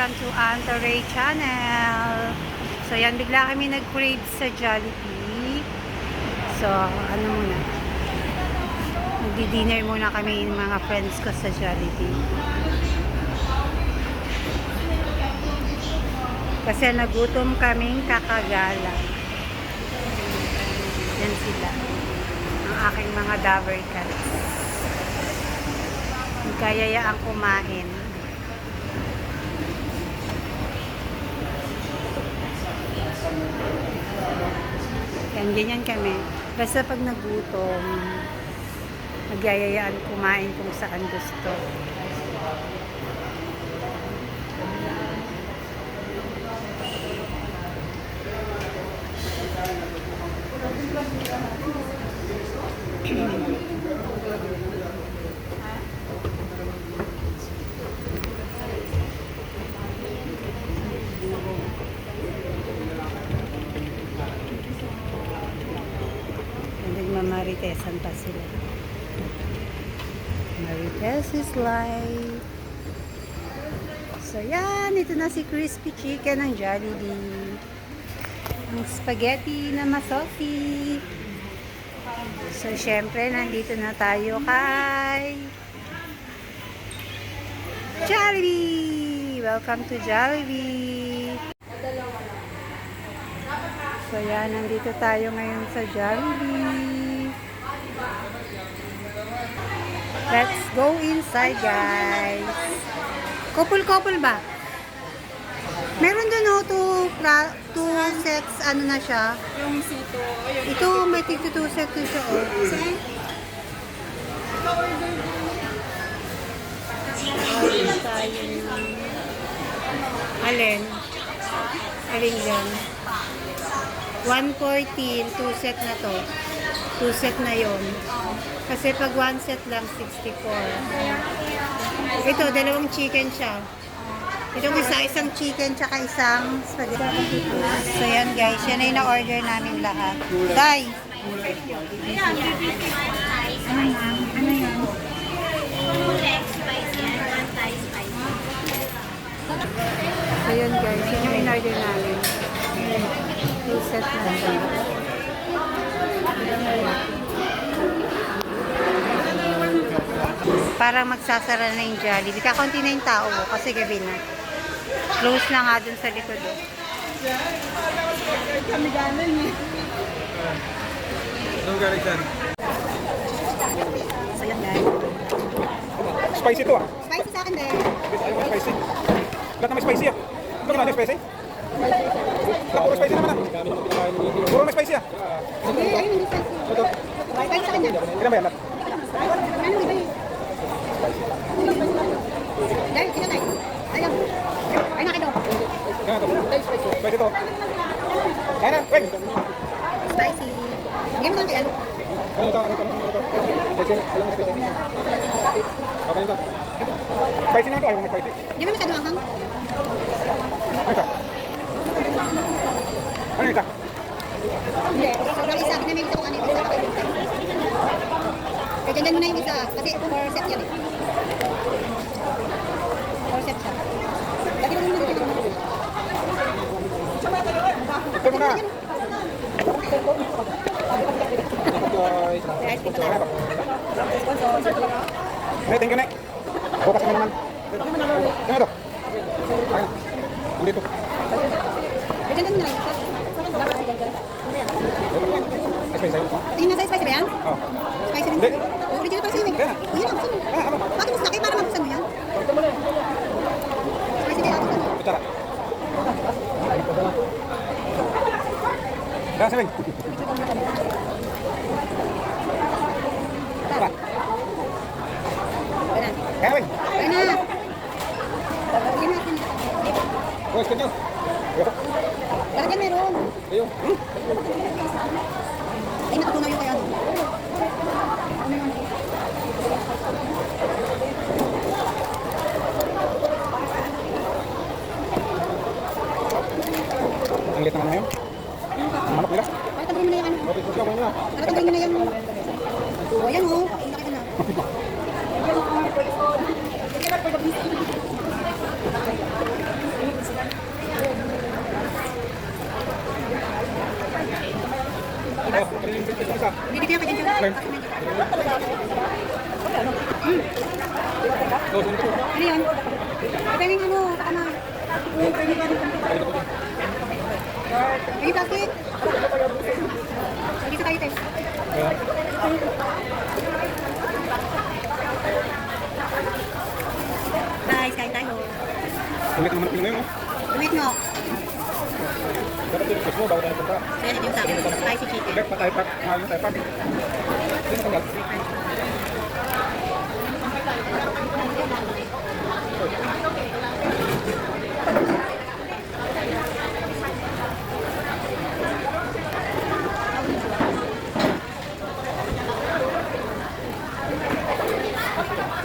welcome to Anta Ray Channel. So yan, bigla kami nag-crave sa Jollibee. So, ano muna, magdi-dinner muna kami ng mga friends ko sa Jollibee. Kasi nagutom kaming kakagala. Yan sila, ang aking mga Dover cats. Kayayaan kumain. Yan, ganyan kami. Basta pag nagutom, nagyayayaan kumain kung saan gusto. Maritesan pa sila. Marites is life. So yan, ito na si crispy chicken ng Jollibee. Ang spaghetti na masosi. So syempre, nandito na tayo kay Jollibee. Welcome to Jollibee. So yan, nandito tayo ngayon sa Jollibee. Let's go inside, guys. Couple ba? Meron doon two sets, ano na siya? Yung sito. Ito, may tig 2 sets siya. Saan? Order tayo ng... Alin? Alin dyan? 114, 2 set na to. 2 set na yon. Kasi pag 1 set lang, 64. Ito, dalawang chicken siya. Itong isang chicken, tsaka isang spaghetti. So yan guys, yan ay na-order namin lahat. Day! Ano yan? So yan guys, yan yung in-order namin. 2 set na siya. Parang magsasara na yung Jollibee. Kakaunti na yung tao kasi gabi na. Close na nga dun sa likod. Kami ganon eh. Anong galing dyan? So yan guys. Spicy to ah. Spicy sa akin din. Ayaw may spicy. Lahat na may spicy ah. Ito naman spicy? Puro spicy naman ah. Puro may spicy ah. Hindi, ayun hindi spicy. Ito. Spicy sa kanya. Ilan ba yan lahat? Ano iba yun? Dahil, sino tayo? Ayaw. Ay, nakido. Yan ito. Spicy to. Kaya na, wait. Spicy. Hindi mo lang kaya. Ano ito? Spicy. Alam mo spicy. Okay ito. Spicy naman ito. Ayaw may spicy. Hindi mo masyado anghang. Ano ito? Ano ito? Hindi. Sobrang isa. Ginamit ko kung ano yung isa. Kaya dyan mo na yung isa. Kasi 4 set yan eh. 4 set siya. Lagi mo naman dito. Ito muna. Guys, ito na. Hey, thank you, Nek. Bukas ka naman. Ano ito? Ayan. Nandito. Kaya dyan mo na lang. Spicy. Tingin na sa spicy ba yan? Oh. Spicy rin. Hindi. Original pa sa'yo eh. Kaya na. O yun ang gusto mo. Bakit mas laki para mabuksan mo yan? Spicy kaya ako sa'yo. Kutsara. Kaya sabihin. Tara. Kaya na. Kaya sabihin. Kaya na. Lagyan natin. Oh, iskot nyo. Lahat yan meron. Ayun. Ay, nakatunaw yung kaya. Ang lit naman ngayon. Ang manok nila. Ay, tagalin mo na yung ano. Okay, kutsara ko nila. Para tagalin mo na yung... O, yan o. Laki ka na. Oh, ano yung isa? Hindi kaya pwede dyan. Lime. Go, sunod ko. Ano yun? Ito yung ano, ano. Ay, bakit? Dito tayo, Tess. Ayan. Guys, kain tayo. Ulit naman pili ngayon, oh. Wait mo. Dapat yung mo, bago tayo punta. So, yan yung sa akin. Spicy chicken. Ulit, patay pa. Mahal na tayo pa. Hindi matanggal.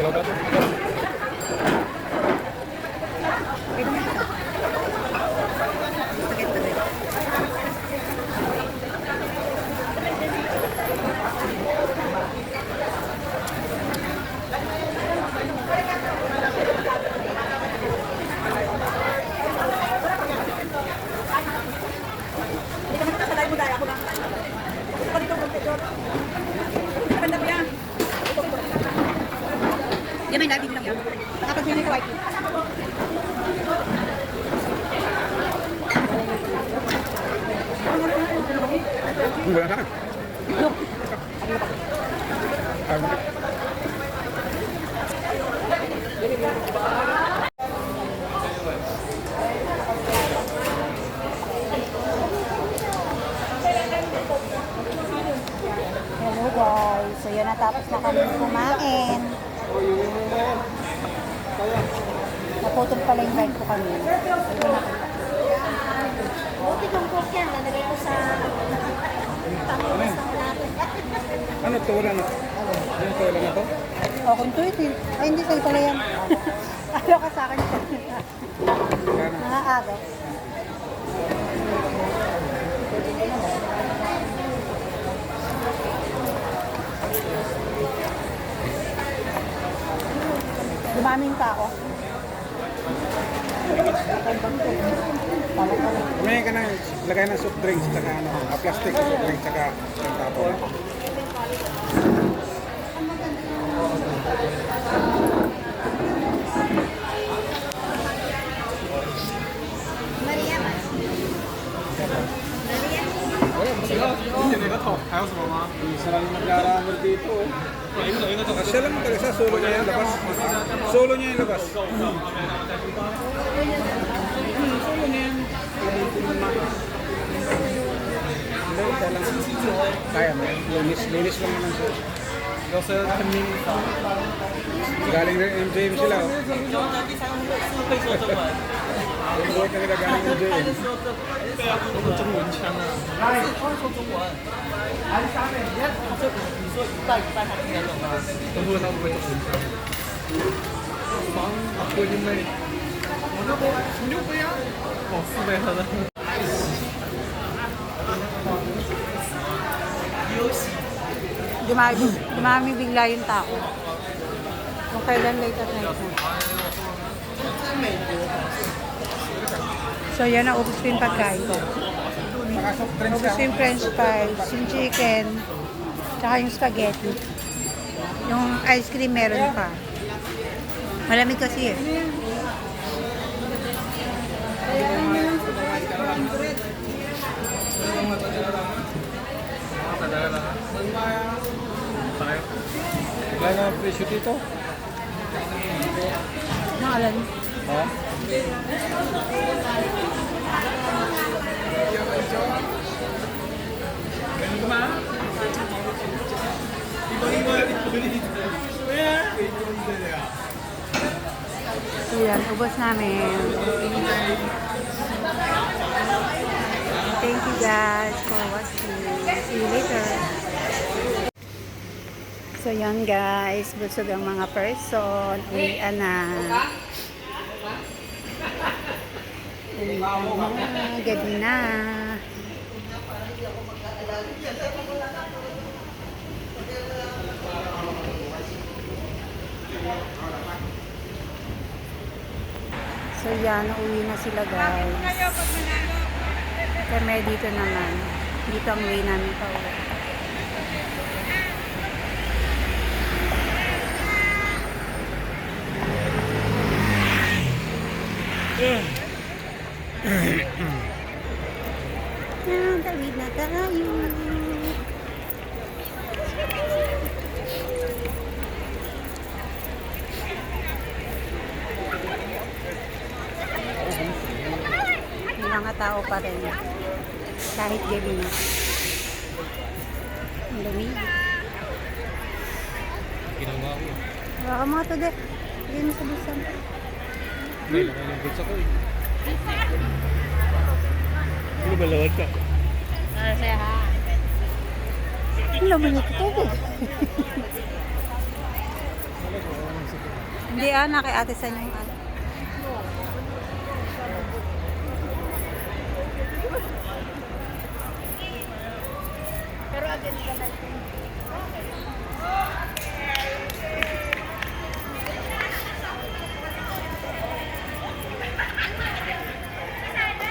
Dalawa ba ito? Pwede mo ito. Spaghetti na rin. Yan may nabig lang yan. Tapos yun yung white. Wala na. Hello guys. So yan, natapos na kami kumain. Naputol pala yung ride ko kami. Buti kong cook yan. Nalagay ko sa panglumas ng natin. Ano to? Wala na. Ano to? Wala na to? O, kung to ito. Ay, hindi sa'yo pala yan. Ano ka sa akin? Wala na. Nakaaga. Dumaming pa ako. Kumain ka na, lagay ng soft drinks, tsaka ano, plastic soft drinks, tsaka ang tapo. Maria ba? Isa lang yung naglaramol dito. Siya lang talaga, solo niya yung labas. Solo niya yung labas. Solo niya yan. Hindi, isa lang. Kaya mo, linis lang naman siya. Galing rin MJM sila. Oh. Yung buhat na nila galing MJM. Dumami bigla yung tao. Kung kailan late at night na. So yan, naubos ko yung pagkain ko. Saka soft drinks Ubus lang. yung french fries, yung chicken, tsaka yung spaghetti. Yung ice cream meron pa. Malamig kasi eh. Wala na ang presyo dito. Nakalan. Ha? So yan, ubos namin. Thank you guys for watching. See you later. So yan guys, busog ang mga person. Uwian na. Uwian na. Gabi na. So yan, uwi na sila guys. Kami dito naman. Dito ang way namin pa uwi. Tawid na tayo. May mga tao pa rin. Kahit gabi na. Ang dumi. Ginawa ko. Baka mga to de. Hindi mo sa busan. May laki ng bits ako eh. Ano ba lawad ka? Kasi ha. Ang laman ito to. Hindi kay ate sa yung ano. Pero agad ka na ito.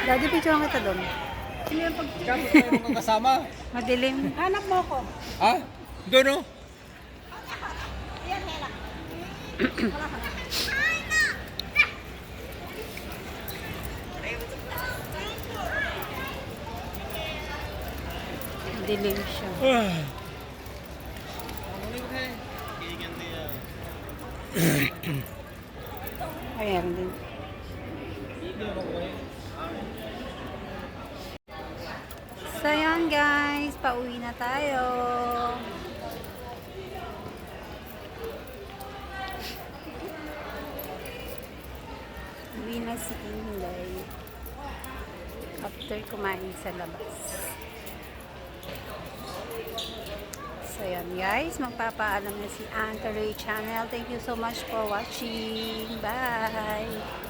Daddy, picture kita doon. Kapit tayo mga kasama. Madilim. Hanap mo ko. Ha? Doon oh. Madilim siya. Ayan din. So yan guys, pauwi na tayo. Uwi na si Inday. After kumain sa labas. So yan guys, magpapaalam na si Anka Ray Channel. Thank you so much for watching. Bye!